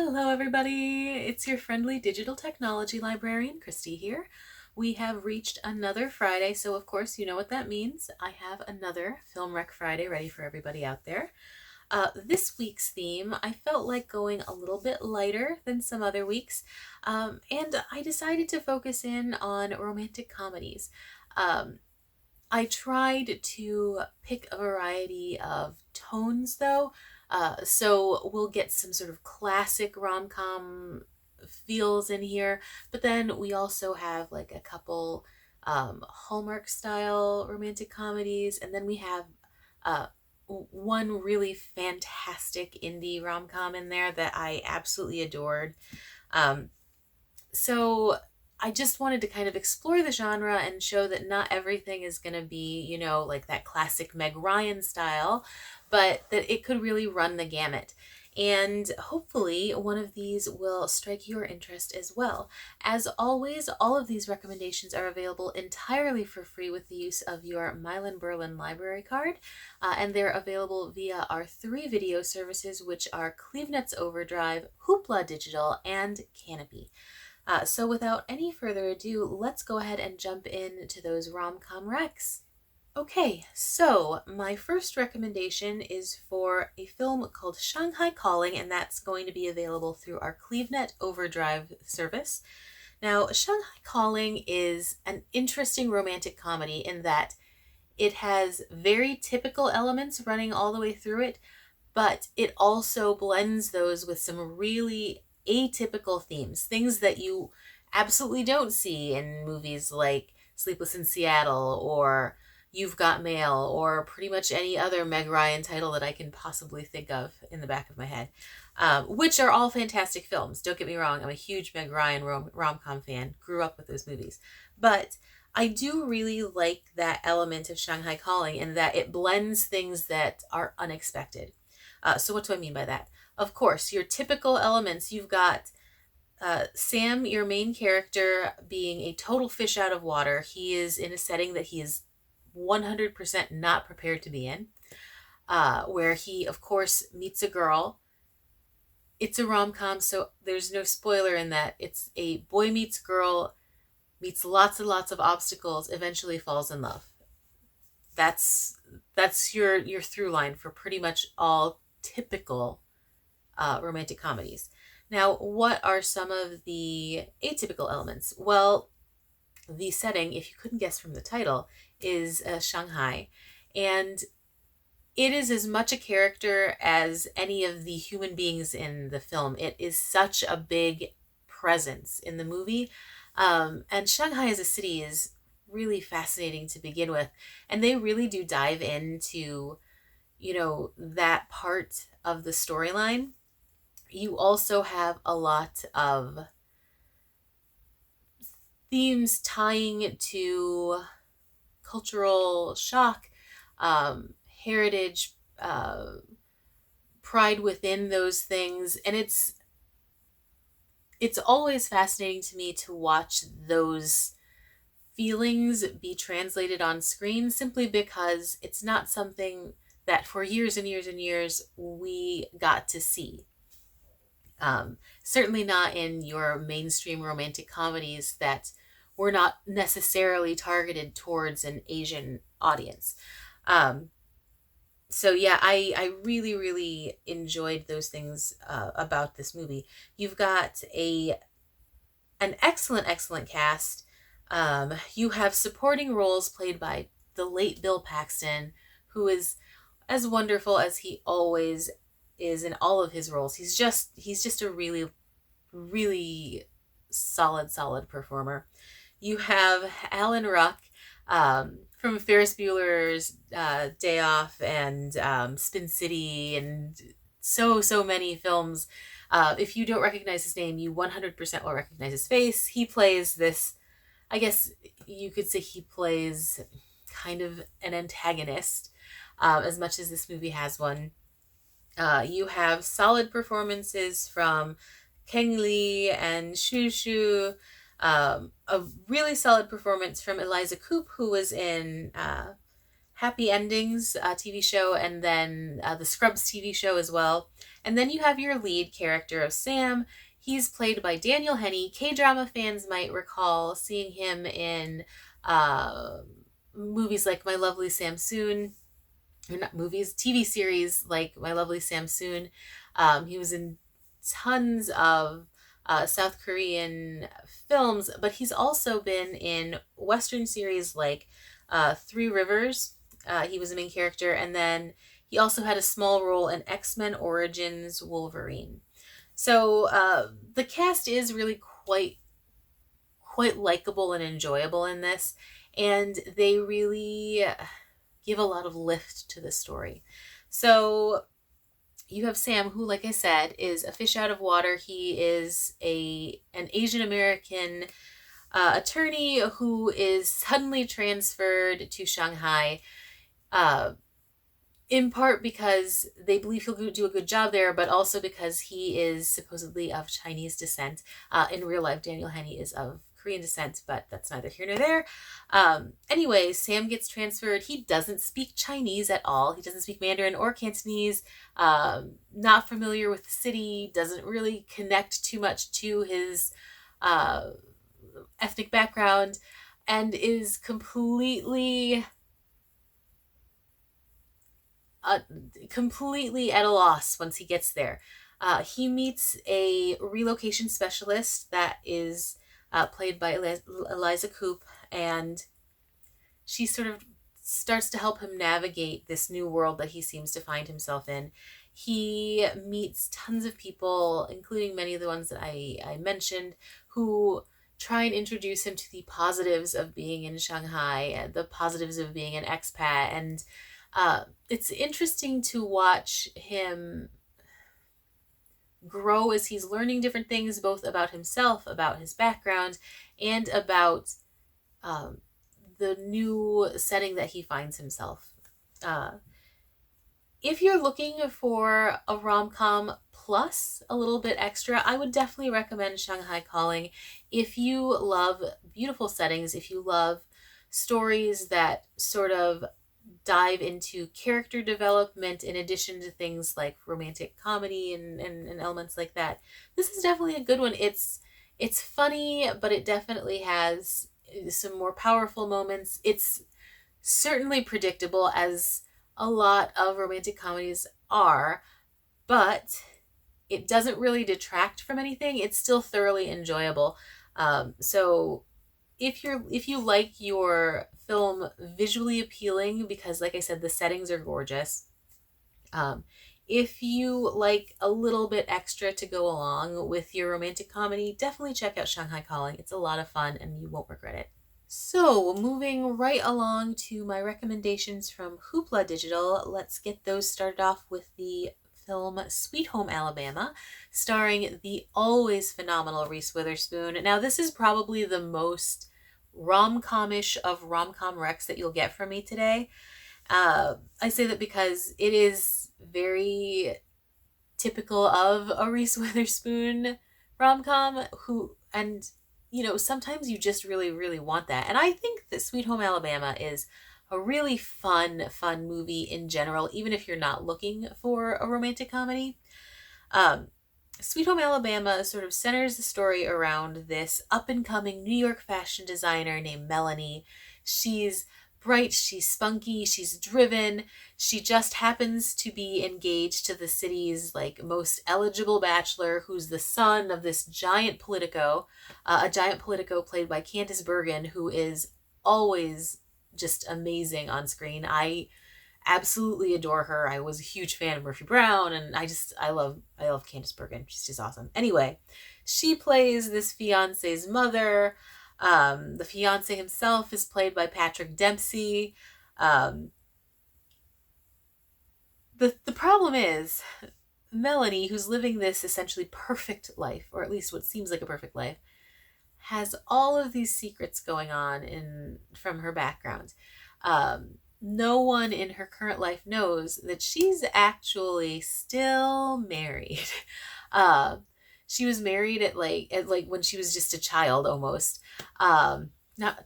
Hello, everybody. It's your friendly digital technology librarian, Christy here. We have reached another Friday, so of course, you know what that means. I have another Film Rec Friday ready for everybody out there. This week's theme, I felt like going a little bit lighter than some other weeks, and I decided to focus in on romantic comedies. Um, I tried to pick a variety of tones though. So we'll get some sort of classic rom-com feels in here, but then we also have like a couple Hallmark style romantic comedies, and then we have uh, one really fantastic indie rom-com in there that I absolutely adored. Um, so I just wanted to kind of explore the genre and show that not everything is going to be, like that classic Meg Ryan style, but that it could really run the gamut. And hopefully, one of these will strike your interest as well. As always, all of these recommendations are available entirely for free with the use of your Milan-Berlin library card, and they're available via our 3 video services, which are CleveNet's Overdrive, Hoopla Digital, and Canopy. So without any further ado, let's go ahead and jump into those rom-com recs. Okay, so my first recommendation is for a film called Shanghai Calling, and that's going to be available through our CleveNet Overdrive service. Now, Shanghai Calling is an interesting romantic comedy in that it has very typical elements running all the way through it, but it also blends those with some really atypical themes, things that you absolutely don't see in movies like Sleepless in Seattle or You've Got Mail or pretty much any other Meg Ryan title that I can possibly think of in the back of my head, which are all fantastic films. Don't get me wrong, I'm a huge Meg Ryan rom-com fan, grew up with those movies. But I do really like that element of Shanghai Calling in that it blends things that are unexpected. So what do I mean by that? Of course, your typical elements, you've got Sam, your main character, being a total fish out of water. He is in a setting that he is 100% not prepared to be in, where he, of course, meets a girl. It's a rom-com, so there's no spoiler in that. It's a boy meets girl, meets lots and lots of obstacles, eventually falls in love. That's your through line for pretty much all typical romantic comedies. Now, what are some of the atypical elements? Well, the setting, if you couldn't guess from the title, is Shanghai. And it is as much a character as any of the human beings in the film. It is such a big presence in the movie. And Shanghai as a city is really fascinating to begin with. And they really do dive into, that part of the storyline. You also have a lot of themes tying to cultural shock, heritage, pride within those things. And it's always fascinating to me to watch those feelings be translated on screen, simply because it's not something that for years and years and years we got to see. Certainly not in your mainstream romantic comedies that were not necessarily targeted towards an Asian audience. So yeah, I really, really enjoyed those things about this movie. You've got an excellent cast. You have supporting roles played by the late Bill Paxton, who is as wonderful as he always is in all of his roles. He's just a really, really solid performer. You have Alan Ruck from Ferris Bueller's Day Off and Spin City and so many films. If you don't recognize his name, you 100% will recognize his face. He plays this, I guess you could say he plays kind of an antagonist, as much as this movie has one. You have solid performances from Kang Lee and Shu Shu. A really solid performance from Eliza Coupe, who was in Happy Endings TV show, and then the Scrubs TV show as well. And then you have your lead character of Sam. He's played by Daniel Henney. K-drama fans might recall seeing him in movies like My Lovely Sam Soon, or not movies, TV series like My Lovely Sam Soon. He was in tons of South Korean films, but he's also been in Western series like Three Rivers. He was a main character, and then he also had a small role in X-Men Origins Wolverine. So the cast is really quite likable and enjoyable in this, and they really give a lot of lift to the story. So you have Sam, who, like I said, is a fish out of water. He is an Asian American attorney who is suddenly transferred to Shanghai, in part because they believe he'll do a good job there, but also because he is supposedly of Chinese descent. In real life, Daniel Henney is of Korean descent, but that's neither here nor there. Anyway, Sam gets transferred. He doesn't speak Chinese at all. He doesn't speak Mandarin or Cantonese. Not familiar with the city, doesn't really connect too much to his ethnic background, and is completely at a loss once he gets there. He meets a relocation specialist that is played by Eliza Coupe, and she sort of starts to help him navigate this new world that he seems to find himself in. He meets tons of people, including many of the ones that I mentioned, who try and introduce him to the positives of being in Shanghai, the positives of being an expat, and it's interesting to watch him grow as he's learning different things, both about himself, about his background, and about the new setting that he finds himself. If you're looking for a rom-com plus a little bit extra, I would definitely recommend Shanghai Calling. If you love beautiful settings, if you love stories that sort of dive into character development in addition to things like romantic comedy and elements like that, this is definitely a good one. It's funny, but it definitely has some more powerful moments. It's certainly predictable, as a lot of romantic comedies are, but it doesn't really detract from anything. It's still thoroughly enjoyable. So if you like your film visually appealing, because like I said, the settings are gorgeous. If you like a little bit extra to go along with your romantic comedy, definitely check out Shanghai Calling. It's a lot of fun and you won't regret it. So moving right along to my recommendations from Hoopla Digital, let's get those started off with the film Sweet Home Alabama, starring the always phenomenal Reese Witherspoon. Now, this is probably the most rom-com-ish of rom-com recs that you'll get from me today. I say that because it is very typical of a Reese Witherspoon rom-com, and sometimes you just really, really want that. And I think that Sweet Home Alabama is a really fun movie in general, even if you're not looking for a romantic comedy. Sweet Home Alabama sort of centers the story around this up-and-coming New York fashion designer named Melanie. She's bright, she's spunky, she's driven. She just happens to be engaged to the city's most eligible bachelor, who's the son of this giant politico, played by Candice Bergen, who is always just amazing on screen. I absolutely adore her. I was a huge fan of Murphy Brown, and I love Candice Bergen. She's just awesome. Anyway, she plays this fiance's mother. The fiance himself is played by Patrick Dempsey. The problem is, Melanie, who's living this essentially perfect life, or at least what seems like a perfect life, has all of these secrets going on from her background. No one in her current life knows that she's actually still married. She was married at when she was just a child almost. Now not a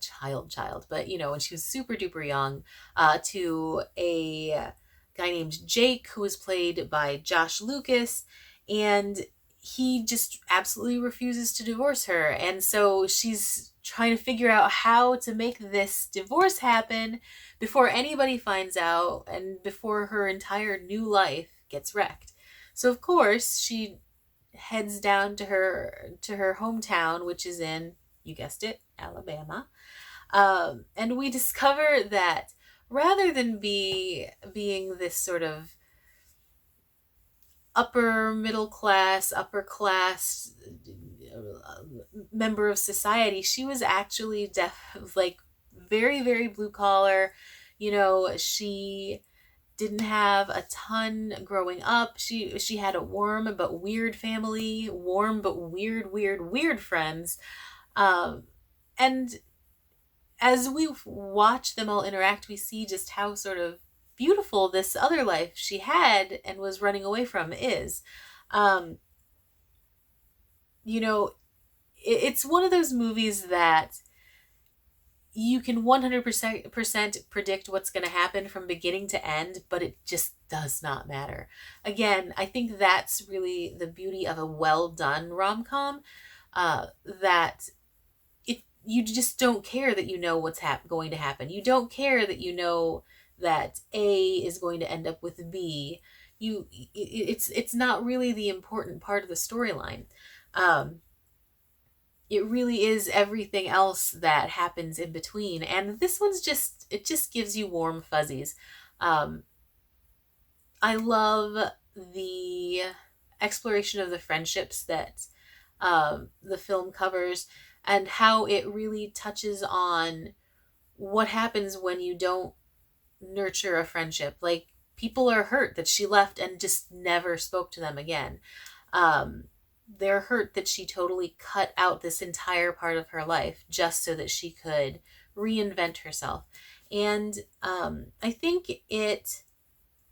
child, but when she was super duper young, to a guy named Jake, who was played by Josh Lucas, and he just absolutely refuses to divorce her. And so she's trying to figure out how to make this divorce happen before anybody finds out and before her entire new life gets wrecked. So of course she heads down to her hometown, which is in, you guessed it, Alabama. And we discover that rather than being this sort of upper class member of society, she was actually like very, very blue collar. She didn't have a ton growing up. She had a warm but weird family, warm but weird friends. And as we watch them all interact, we see just how sort of beautiful this other life she had and was running away from is. It's one of those movies that you can 100% predict what's going to happen from beginning to end, but it just does not matter. Again, I think that's really the beauty of a well done rom-com, that you just don't care that you know what's going to happen. You don't care that you know that A is going to end up with B. It's not really the important part of the storyline. It really is everything else that happens in between. And this one's it just gives you warm fuzzies. I love the exploration of the friendships that the film covers, and how it really touches on what happens when you don't nurture a friendship. Like, people are hurt that she left and just never spoke to them again. They're hurt that she totally cut out this entire part of her life just so that she could reinvent herself. And I think it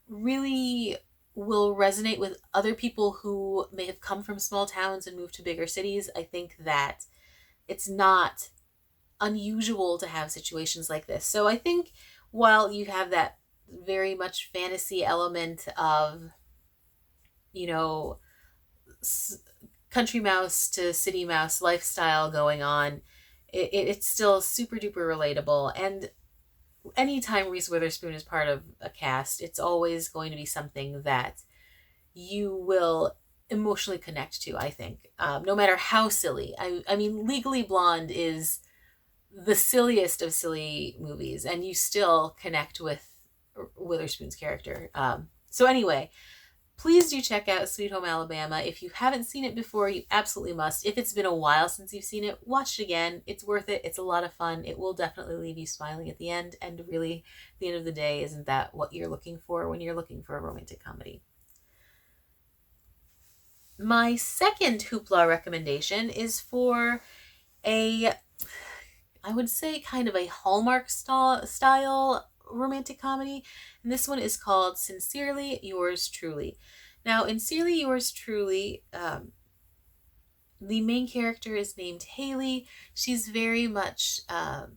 really will resonate with other people who may have come from small towns and moved to bigger cities. I think that it's not unusual to have situations like this. So I think while you have that very much fantasy element of, country mouse to city mouse lifestyle going on, it's still super duper relatable. And anytime Reese Witherspoon is part of a cast, it's always going to be something that you will emotionally connect to, I think. No matter how silly. I mean, Legally Blonde is the silliest of silly movies, and you still connect with Witherspoon's character. So anyway, please do check out Sweet Home Alabama. If you haven't seen it before, you absolutely must. If it's been a while since you've seen it, watch it again. It's worth it. It's a lot of fun. It will definitely leave you smiling at the end. And really, at the end of the day, isn't that what you're looking for when you're looking for a romantic comedy? My second hoopla recommendation is for I would say kind of a Hallmark style romantic comedy. And this one is called Sincerely Yours Truly. Now, in Sincerely Yours Truly, the main character is named Haley. She's very much a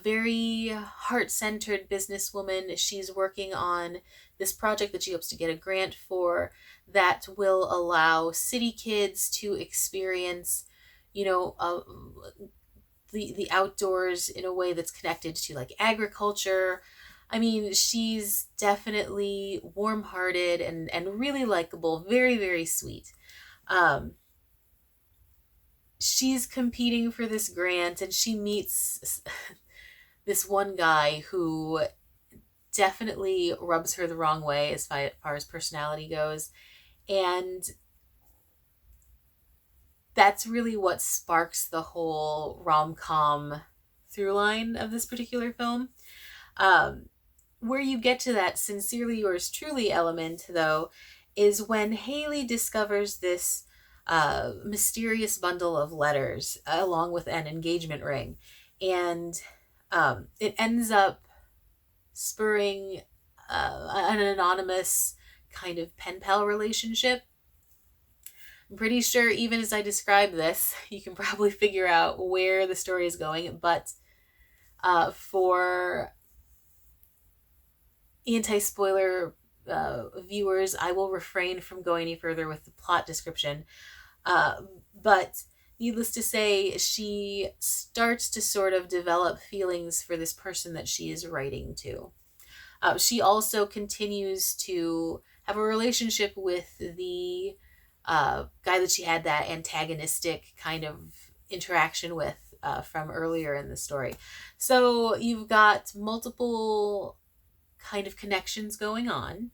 very heart-centered businesswoman. She's working on this project that she hopes to get a grant for that will allow city kids to experience, the outdoors in a way that's connected to like agriculture. I mean, she's definitely warm-hearted and really likable, very, very sweet. She's competing for this grant, and she meets this one guy who definitely rubs her the wrong way as far as personality goes. And that's really what sparks the whole rom-com through line of this particular film. Where you get to that Sincerely Yours Truly element, though, is when Haley discovers this mysterious bundle of letters along with an engagement ring. And it ends up spurring an anonymous kind of pen pal relationship. I'm pretty sure even as I describe this, you can probably figure out where the story is going, but for anti-spoiler viewers, I will refrain from going any further with the plot description. But needless to say, she starts to sort of develop feelings for this person that she is writing to. She also continues to have a relationship with the guy that she had that antagonistic kind of interaction with from earlier in the story. So you've got multiple kind of connections going on,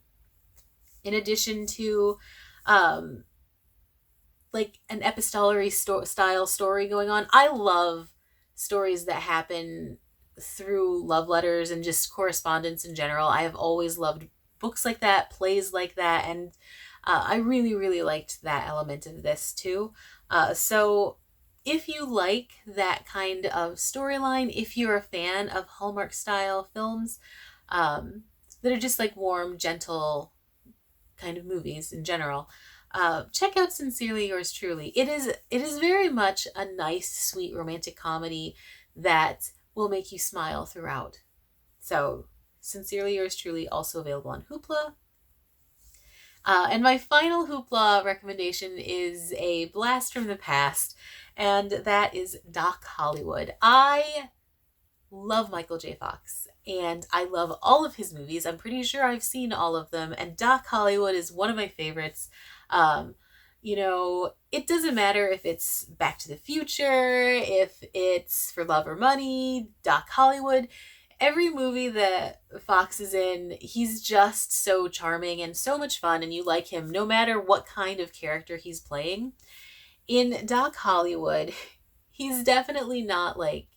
in addition to um, like an epistolary style story going on. I love stories that happen through love letters and just correspondence in general. I have always loved books like that, plays like that, and I really, really liked that element of this too. So if you like that kind of storyline, if you're a fan of Hallmark style films um, that are just like warm, gentle kind of movies in general, check out Sincerely Yours Truly. It is very much a nice, sweet romantic comedy that will make you smile throughout. So, Sincerely Yours Truly, also available on Hoopla. And my final Hoopla recommendation is a blast from the past, and that is Doc Hollywood. I love Michael J. Fox, and I love all of his movies. I'm pretty sure I've seen all of them, and Doc Hollywood is one of my favorites. Um, it doesn't matter if it's Back to the Future, if it's For Love or Money, Doc Hollywood. Every movie that Fox is in, he's just so charming and so much fun, and you like him no matter what kind of character he's playing. In Doc Hollywood, he's definitely not like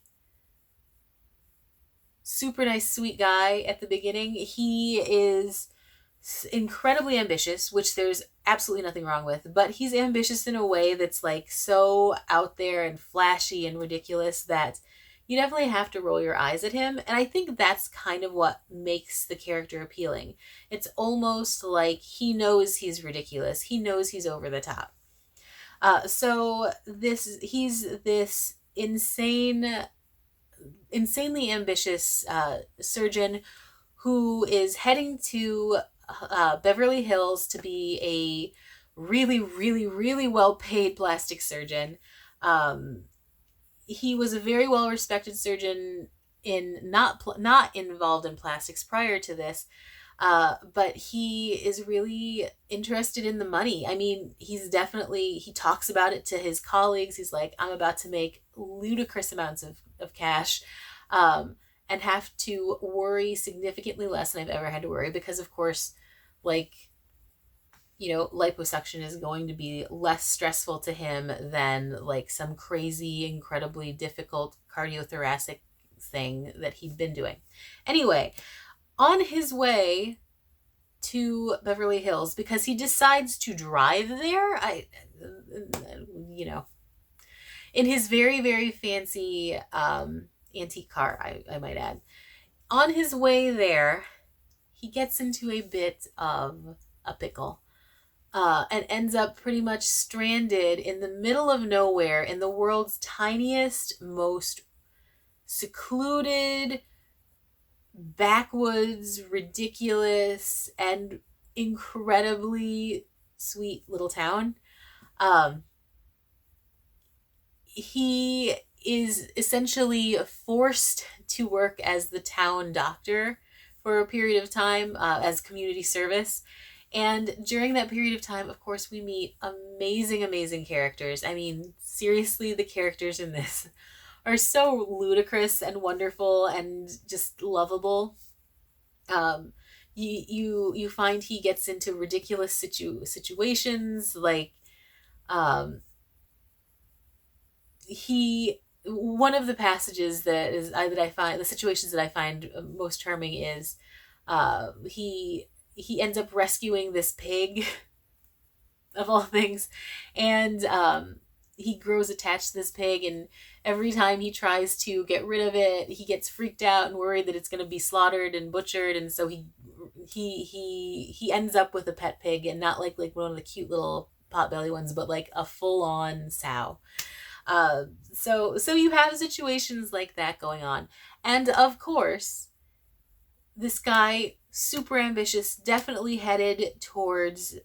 super nice, sweet guy at the beginning. He is incredibly ambitious, which there's absolutely nothing wrong with, but he's ambitious in a way that's like so out there and flashy and ridiculous that you definitely have to roll your eyes at him. And I think that's kind of what makes the character appealing. It's almost like he knows he's ridiculous. He knows he's over the top. So he's this insanely ambitious surgeon who is heading to Beverly Hills to be a really, really, really well paid plastic surgeon. He was a very well respected surgeon in not involved in plastics prior to this. But he is really interested in the money. I mean, he talks about it to his colleagues. He's like, I'm about to make ludicrous amounts of cash, and have to worry significantly less than I've ever had to worry because, of course, like, liposuction is going to be less stressful to him than like some crazy, incredibly difficult cardiothoracic thing that he'd been doing. Anyway, on his way to Beverly Hills, because he decides to drive there, in his very, very fancy antique car, I might add. On his way there, he gets into a bit of a pickle. And ends up pretty much stranded in the middle of nowhere in the world's tiniest, most secluded, backwoods, ridiculous, and incredibly sweet little town. He is essentially forced to work as the town doctor for a period of time as community service. And during that period of time, of course, we meet amazing, amazing characters. I mean, seriously, the characters in this are so ludicrous and wonderful and just lovable. You find he gets into ridiculous situations, like one of the passages that I find, the situations that I find most charming is he ends up rescuing this pig of all things, and he grows attached to this pig, and every time he tries to get rid of it, he gets freaked out and worried that it's going to be slaughtered and butchered, and so he ends up with a pet pig, and not like one of the cute little potbelly ones, but like a full-on sow. So you have situations like that going on. And of course, this guy, super ambitious, definitely headed towards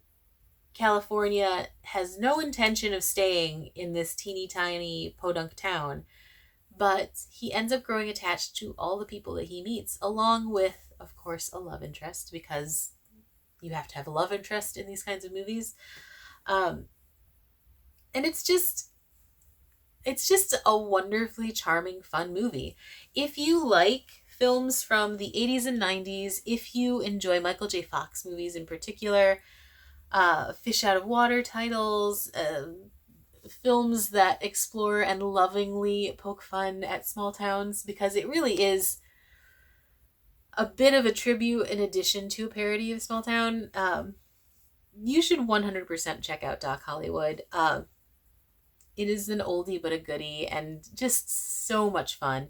California, has no intention of staying in this teeny tiny podunk town, but he ends up growing attached to all the people that he meets, along with, of course, a love interest, because you have to have a love interest in these kinds of movies. Um, and it's just a wonderfully charming, fun movie. If you like films from the 80s and 90s, if you enjoy Michael J. Fox movies in particular, fish out of water titles, films that explore and lovingly poke fun at small towns, because it really is a bit of a tribute in addition to a parody of Small Town, you should 100% check out Doc Hollywood. It is an oldie but a goodie, and just so much fun.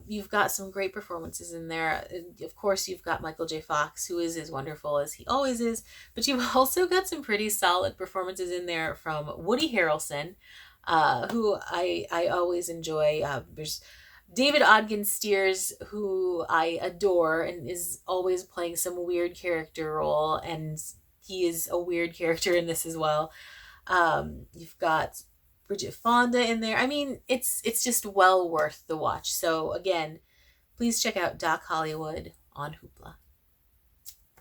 You've got some great performances in there. Of course, you've got Michael J. Fox, who is as wonderful as he always is, but you've also got some pretty solid performances in there from Woody Harrelson, who I always enjoy. There's David Ogden Stiers, who I adore and is always playing some weird character role, and he is a weird character in this as well. You've got Bridget Fonda in there. I mean, it's just well worth the watch. So again, please check out Doc Hollywood on Hoopla.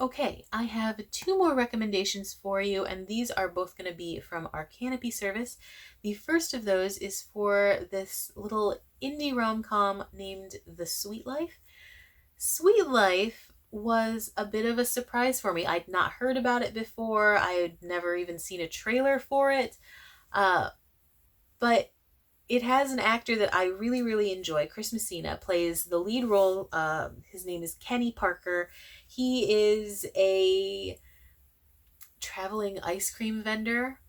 Okay, I have 2 more recommendations for you, and these are both going to be from our Canopy service. The first of those is for this little indie rom-com named The Sweet Life. Sweet Life was a bit of a surprise for me. I'd not heard about it before. I had never even seen a trailer for it. But it has an actor that I really, really enjoy. Chris Messina plays the lead role. His name is Kenny Parker. He is a traveling ice cream vendor,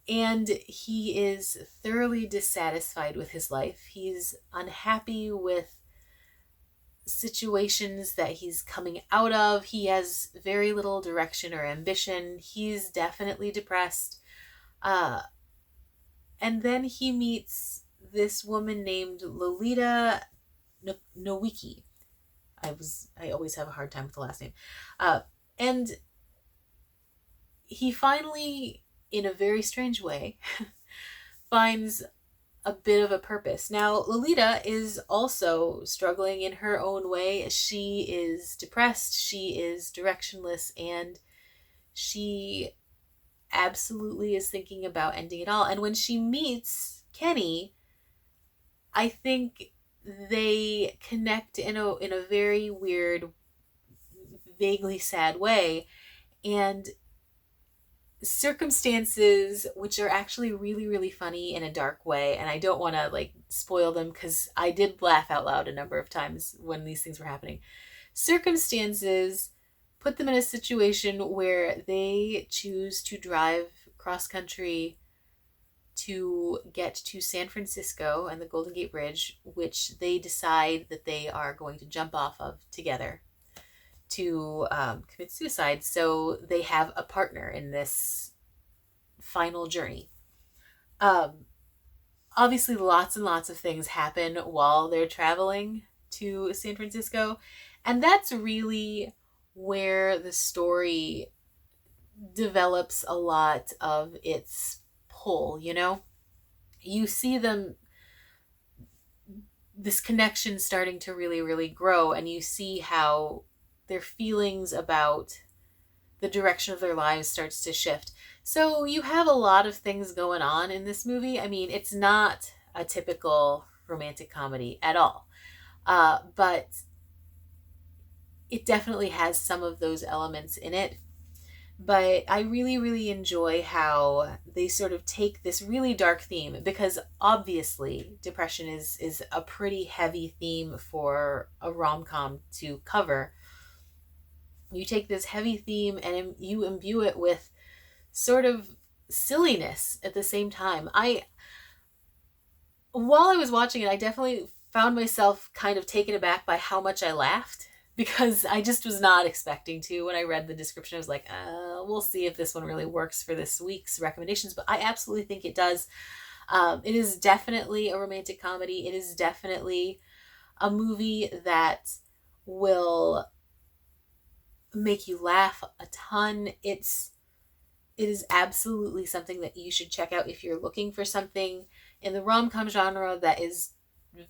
and he is thoroughly dissatisfied with his life. He's unhappy with situations that he's coming out of. He has very little direction or ambition. He's definitely depressed. And then he meets this woman named Lolita Nowicki. I always have a hard time with the last name. And he finally, in a very strange way, finds a bit of a purpose. Now, Lolita is also struggling in her own way. She is depressed, she is directionless, and she absolutely is thinking about ending it all. And when she meets Kenny, I think they connect in a very weird, vaguely sad way. And circumstances which are actually really, really funny in a dark way, and I don't want to like spoil them because I did laugh out loud a number of times when these things were happening. Circumstances put them in a situation where they choose to drive cross country to get to San Francisco and the Golden Gate Bridge, which they decide that they are going to jump off of together to commit suicide. So they have a partner in this final journey. Obviously, lots and lots of things happen while they're traveling to San Francisco, and that's really where the story develops a lot of its pull, you know? You see this connection starting to really, really grow, and you see how their feelings about the direction of their lives starts to shift. So you have a lot of things going on in this movie. I mean, it's not a typical romantic comedy at all. But it definitely has some of those elements in it. But I really, really enjoy how they sort of take this really dark theme, because obviously depression is a pretty heavy theme for a rom-com to cover. You take this heavy theme and you imbue it with sort of silliness at the same time. While I was watching it, I definitely found myself kind of taken aback by how much I laughed. because I just was not expecting to. When I read the description, I was like, we'll see if this one really works for this week's recommendations. But I absolutely think it does. It is definitely a romantic comedy. It is definitely a movie that will make you laugh a ton. It is absolutely something that you should check out if you're looking for something in the rom-com genre that is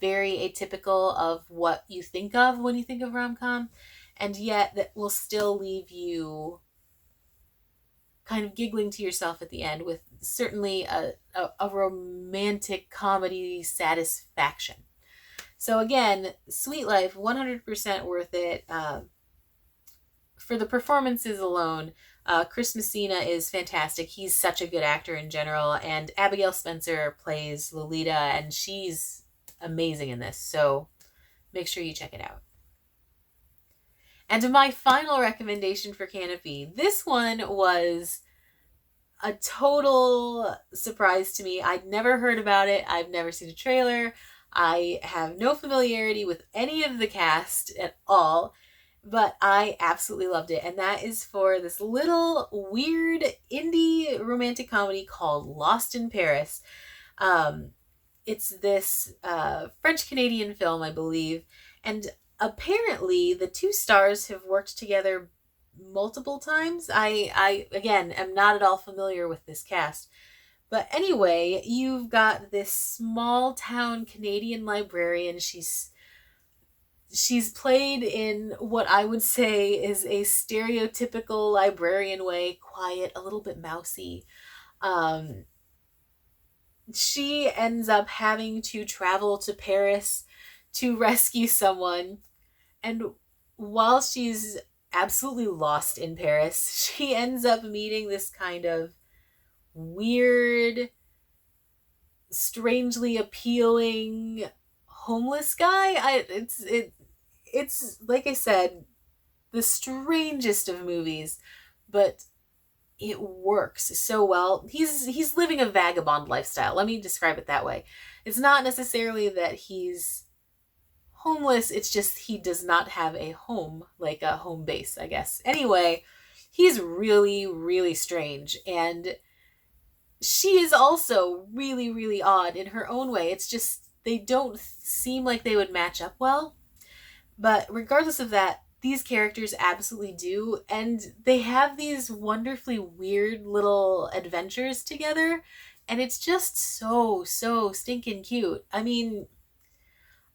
very atypical of what you think of when you think of rom-com, and yet that will still leave you kind of giggling to yourself at the end with certainly a romantic comedy satisfaction. So again, Sweet Life, 100% worth it. For the performances alone, Chris Messina is fantastic. He's such a good actor in general, and Abigail Spencer plays Lolita, and she's amazing in this. So make sure you check it out. And my final recommendation for Canopy, this one was a total surprise to me. I'd never heard about it. I've never seen a trailer. I have no familiarity with any of the cast at all, but I absolutely loved it. And that is for this little weird indie romantic comedy called Lost in Paris. It's this French-Canadian film, I believe, and apparently the two stars have worked together multiple times. I again am not at all familiar with this cast. But anyway, you've got this small town Canadian librarian. She's played in what I would say is a stereotypical librarian way, quiet, a little bit mousy. She ends up having to travel to Paris to rescue someone. And while she's absolutely lost in Paris, she ends up meeting this kind of weird, strangely appealing homeless guy. It's like I said, the strangest of movies, but it works so well. He's living a vagabond lifestyle. Let me describe it that way. It's not necessarily that he's homeless, it's just he does not have a home, like a home base, I guess. Anyway, he's really, really strange, and she is also really, really odd in her own way. It's just, they don't seem like they would match up well. But regardless of that, these characters absolutely do. And they have these wonderfully weird little adventures together. And it's just so, so stinking cute. I mean,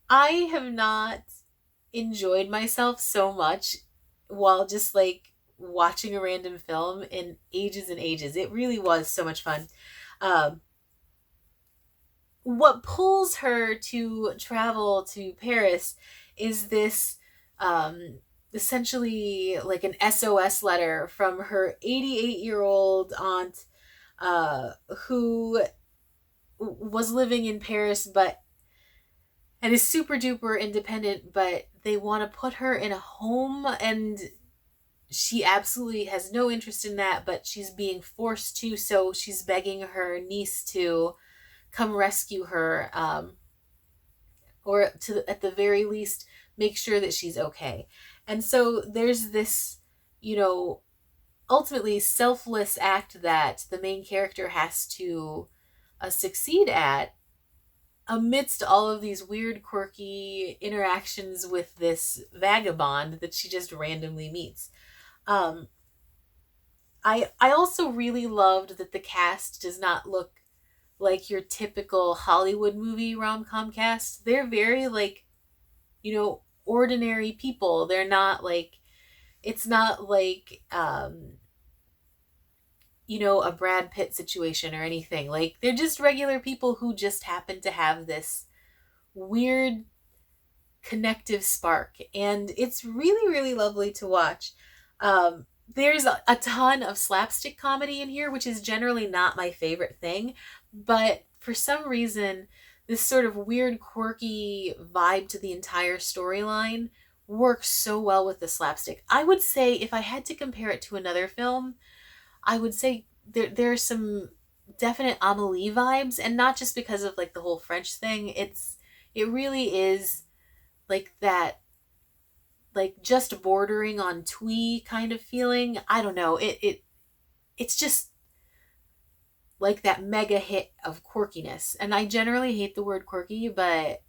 I have not enjoyed myself so much while just like watching a random film in ages and ages. It really was so much fun. What pulls her to travel to Paris is this essentially like an SOS letter from her 88-year-old aunt who was living in Paris and is super duper independent, but they want to put her in a home, and she absolutely has no interest in that, but she's being forced to, so she's begging her niece to come rescue her, or to, at the very least, make sure that she's okay. And so there's this, ultimately selfless act that the main character has to succeed at amidst all of these weird, quirky interactions with this vagabond that she just randomly meets. I also really loved that the cast does not look like your typical Hollywood movie rom-com cast. They're very ordinary people. They're not like, it's not like a Brad Pitt situation or anything. Like, they're just regular people who just happen to have this weird connective spark, and it's really, really lovely to watch. There's a ton of slapstick comedy in here, which is generally not my favorite thing, but for some reason, this sort of weird, quirky vibe to the entire storyline works so well with the slapstick. I would say, if I had to compare it to another film, I would say there are some definite Amélie vibes, and not just because of like the whole French thing. It really is like that like just bordering on twee kind of feeling. I don't know. It's just like that mega hit of quirkiness. And I generally hate the word quirky, but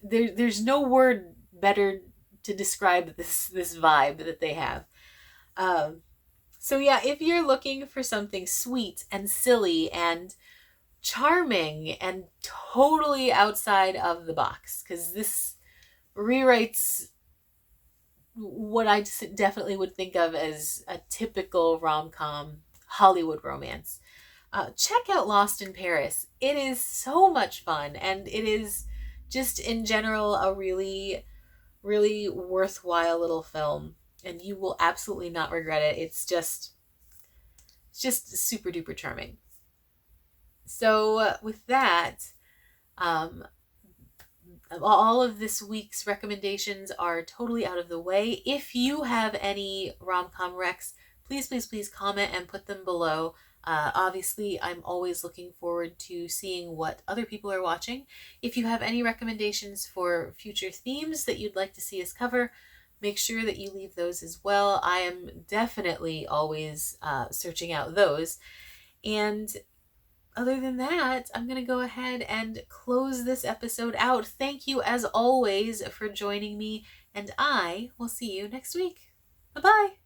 there's no word better to describe this vibe that they have. Um, so yeah, if you're looking for something sweet and silly and charming and totally outside of the box, because this rewrites what I definitely would think of as a typical rom-com Hollywood romance. Check out Lost in Paris. It is so much fun, and it is just in general a really, really worthwhile little film, and you will absolutely not regret it. It's just super duper charming. So with that, um, all of this week's recommendations are totally out of the way. If you have any rom-com recs, please, please, please comment and put them below. Obviously, I'm always looking forward to seeing what other people are watching. If you have any recommendations for future themes that you'd like to see us cover, make sure that you leave those as well. I am definitely always searching out those. And other than that, I'm going to go ahead and close this episode out. Thank you, as always, for joining me, and I will see you next week. Bye-bye.